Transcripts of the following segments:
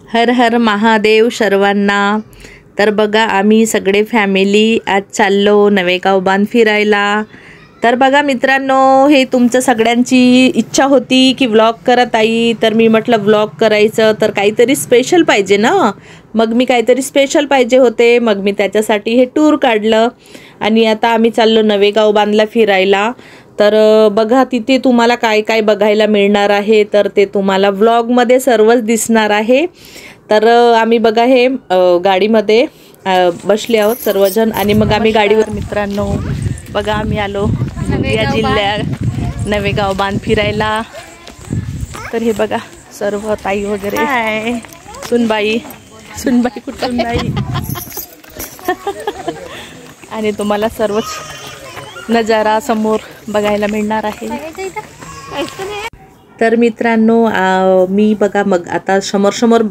हर हर महादेव सर्वांना। तर बघा आम्ही सगळे फॅमिली आज चाललो नवेगाव बांध फिरायला। तर बघा मित्रांनो, हे तुमचं सगळ्यांची इच्छा होती की व्लॉग करत आई, तर मी म्हटलं व्लॉग करायचं तर काहीतरी स्पेशल पाहिजे ना। मग मी काहीतरी स्पेशल पाहिजे होते, मग मी त्याच्यासाठी हे टूर काढलं आणि आता आम्ही चाललो नवेगाव बांधला फिरायला। तर बघा तिथे तुम्हाला काय काय बघायला मिळणार आहे, तर ते तुम्हाला व्लॉगमध्ये सर्वच दिसणार आहे। तर आम्ही बघा हे गाडीमध्ये बसले आहोत सर्वजण आणि मग आम्ही गाडीवर मित्रांनो बघा आम्ही आलो गोंदिया जिल्ह्यात नवेगाव बांध फिरायला। तर हे बघा सर्व ताई वगैरे, हाय सुनबाई कुठून नाही आणि तुम्हाला सर्वच नजारा समोर बघायला मिळणार आहे। तर मित्रांनो मी बघा मग आता समोर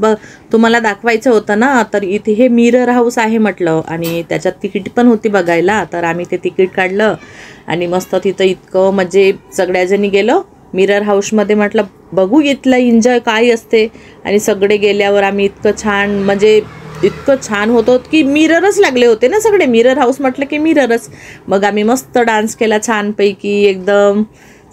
तुम्हाला दाखवायचं होतं ना, तर इथे हे मिरर हाऊस आहे म्हटलं आणि त्याच्यात तिकीट पण होती बघायला। तर आम्ही ते तिकीट काढलं आणि मस्त तिथं इतकं म्हणजे सगळ्याजणी गेलो मिरर हाऊसमध्ये। म्हटलं बघू इथलं एन्जॉय काय असते आणि सगळे गेल्यावर आम्ही इतकं छान होतं की मिररच लागले होते ना सगळे, मिरर हाऊस म्हटलं की मिररच। मग आम्ही मस्त डान्स केला छानपैकी एकदम,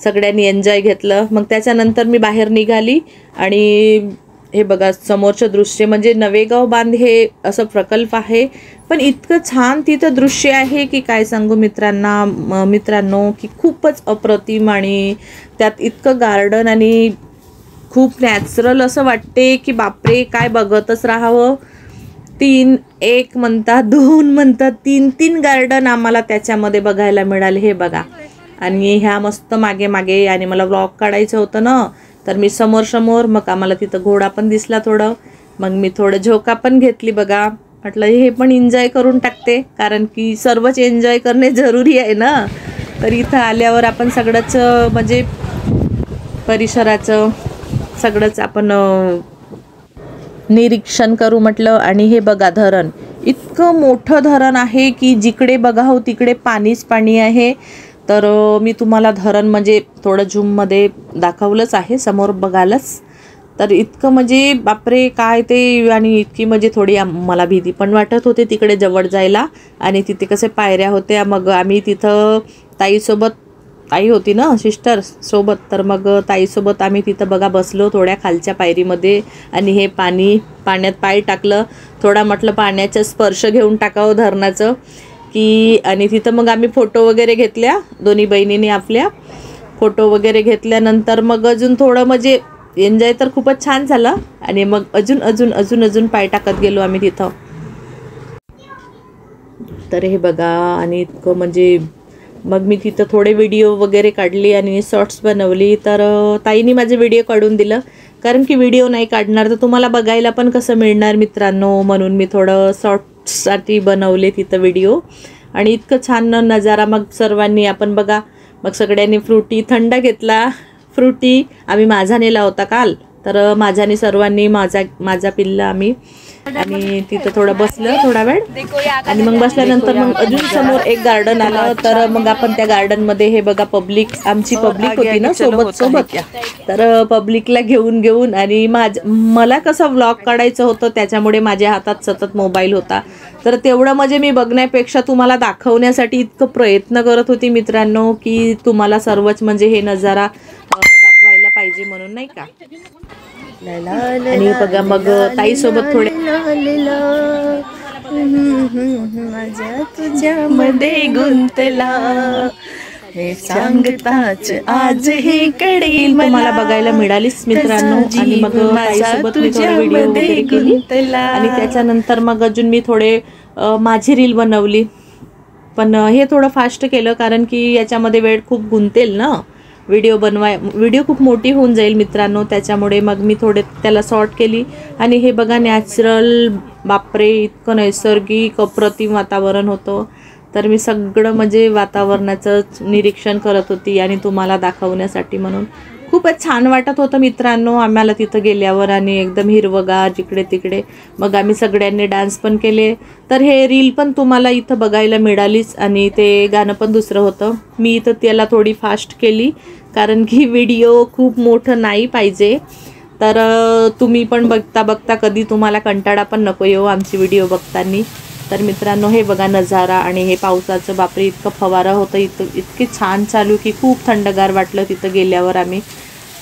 सगळ्यांनी एन्जॉय घेतलं। मग त्याच्यानंतर मी बाहेर निघाली आणि हे बघा समोरचं दृश्य म्हणजे नवेगाव बांध हे असं प्रकल्प आहे, पण इतकं छान तिथं दृश्य आहे की काय सांगू मित्रांनो की खूपच अप्रतिम आणि त्यात इतकं गार्डन आणि खूप नॅचरल असं वाटते की बापरे काय बघतच राहावं। 1 म्हणतात 2 म्हणतात 3 गार्डन आम्हाला त्याच्यामध्ये बघायला मिळाले हे बघा। आणि ह्या मस्त मागे आणि मला व्लॉग काढायचं होतं ना, तर मी समोर मग आम्हाला तिथं घोडा पण दिसला थोडं, मग मी थोडं झोका पण घेतली बघा। म्हटलं हे पण एन्जॉय करून टाकते, कारण की सर्वच एन्जॉय करणे जरुरी आहे ना। तर इथं आल्यावर आपण सगळंच म्हणजे परिसराचं सगळंच आपण निरीक्षण करू म्हटलं। आणि हे बघा धरण, इतकं मोठं धरण आहे की जिकडे बघावं तिकडे पाणीच पाणी आहे। तर मी तुम्हाला धरण म्हणजे थोडं झूममध्ये दाखवलंच आहे समोर बघालच। तर इतकं म्हणजे बापरे काय ते, आणि इतकी म्हणजे थोडी मला भीती पण वाटत होते तिकडे जवळ जायला। आणि तिथे कसे पायऱ्या होत्या, मग आम्ही तिथं ताई होती ना सिस्टर सोबत, तर मग ताईसोबत आम्ही तिथं बघा बसलो थोड्या खालच्या पायरीमध्ये आणि हे पाण्यात पाय टाकलं थोडा, म्हटलं पाण्याचा स्पर्श घेऊन टाकावं धरणाचं की। आणि तिथं मग आम्ही फोटो वगैरे घेतल्या, दोन्ही बहिणींनी आपल्या फोटो वगैरे घेतल्यानंतर मग अजून थोडं म्हणजे एन्जॉय तर खूपच छान झालं आणि मग अजून पाय टाकत गेलो आम्ही तिथं। तर हे बघा आणि इतकं म्हणजे मग मी तिथं थोडे व्हिडिओ वगैरे काढली आणि शॉर्ट्स बनवली। तर ताईनी माझे व्हिडिओ काढून दिलं, कारण की व्हिडिओ नाही काढणार तर तुम्हाला बघायला पण कसं मिळणार मित्रांनो, म्हणून मी थोडं शॉर्ट्ससाठी बनवले तिथं व्हिडिओ। आणि इतकं छान नजारा, मग सर्वांनी आपण बघा मग सगळ्यांनी फ्रुटी थंड घेतला। फ्रुटी आम्ही माझा नेला होता काल, तर माझ्याने सर्वांनी माझा पिल्ला आम्ही, आणि तिथं थोडं बसलं थोडा वेळ आणि मग बसल्यानंतर मग अजून समोर एक गार्डन आलं। तर मग आपण त्या गार्डनमध्ये हे बघा आमची पब्लिक होती ना सोबत, तर पब्लिकला घेऊन आणि मला कसं व्लॉग काढायचं होतं त्याच्यामुळे माझ्या हातात सतत मोबाईल होता। तर तेवढं म्हणजे मी बघण्यापेक्षा तुम्हाला दाखवण्यासाठी इतकं प्रयत्न करत होती मित्रांनो की तुम्हाला सर्वच म्हणजे हे नजारा दाखवायला पाहिजे म्हणून, नाही का। आणि बघा मग ताईसोबत थोडे माझ्या तुझ्यामध्ये गुंतला हे सांगताच आज हे कळेल मला बघायला मिळालीच मित्रांनो। आणि मग ताईसोबत मी थोडे व्हिडिओ वगैरे केली आणि त्याच्यानंतर मग अजून मी थोडे माझी रील बनवली, पण हे थोडं फास्ट केलं कारण की याच्यामध्ये वेळ खूप गुंतेल ना, व्हिडिओ खूप मोठी होऊन जाईल मित्रांनो, त्याच्यामुळे मग मी थोडे त्याला शॉर्ट केली। आणि हे बघा नॅचरल बापरे इतकं नैसर्गिक अप्रतिम वातावरण होतं। तर मी सगळं म्हणजे वातावरणाचं निरीक्षण करत होती आणि तुम्हाला दाखवण्यासाठी म्हणून खूपच छान वाटत होतं मित्रांनो आम्हाला तिथं गेल्यावर, आणि एकदम हिरवगार जिकडे तिकडे। मग आम्ही सगळ्यांनी डान्स पण केले। तर हे रील पण तुम्हाला इथं बघायला मिळालीच आणि ते गाणं पण दुसरं होतं, मी इथं त्याला थोडी फास्ट केली कारण की व्हिडिओ खूप मोठं नाही पाहिजे। तर तुम्ही पण बघता बघता कधी तुम्हाला कंटाळा पण नको येऊ आमची व्हिडिओ बघताना. तर मित्रांनो हे बघा नजारा आणि हे पावसाचं बापरे इतकं फवारा होतं, इतके छान चालू की खूप थंडगार वाटलं तिथं गेल्यावर आम्ही.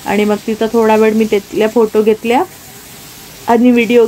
आणि मग तिथं थोडा वेळ मी तिथल्या फोटो घेतल्या आणि व्हिडिओ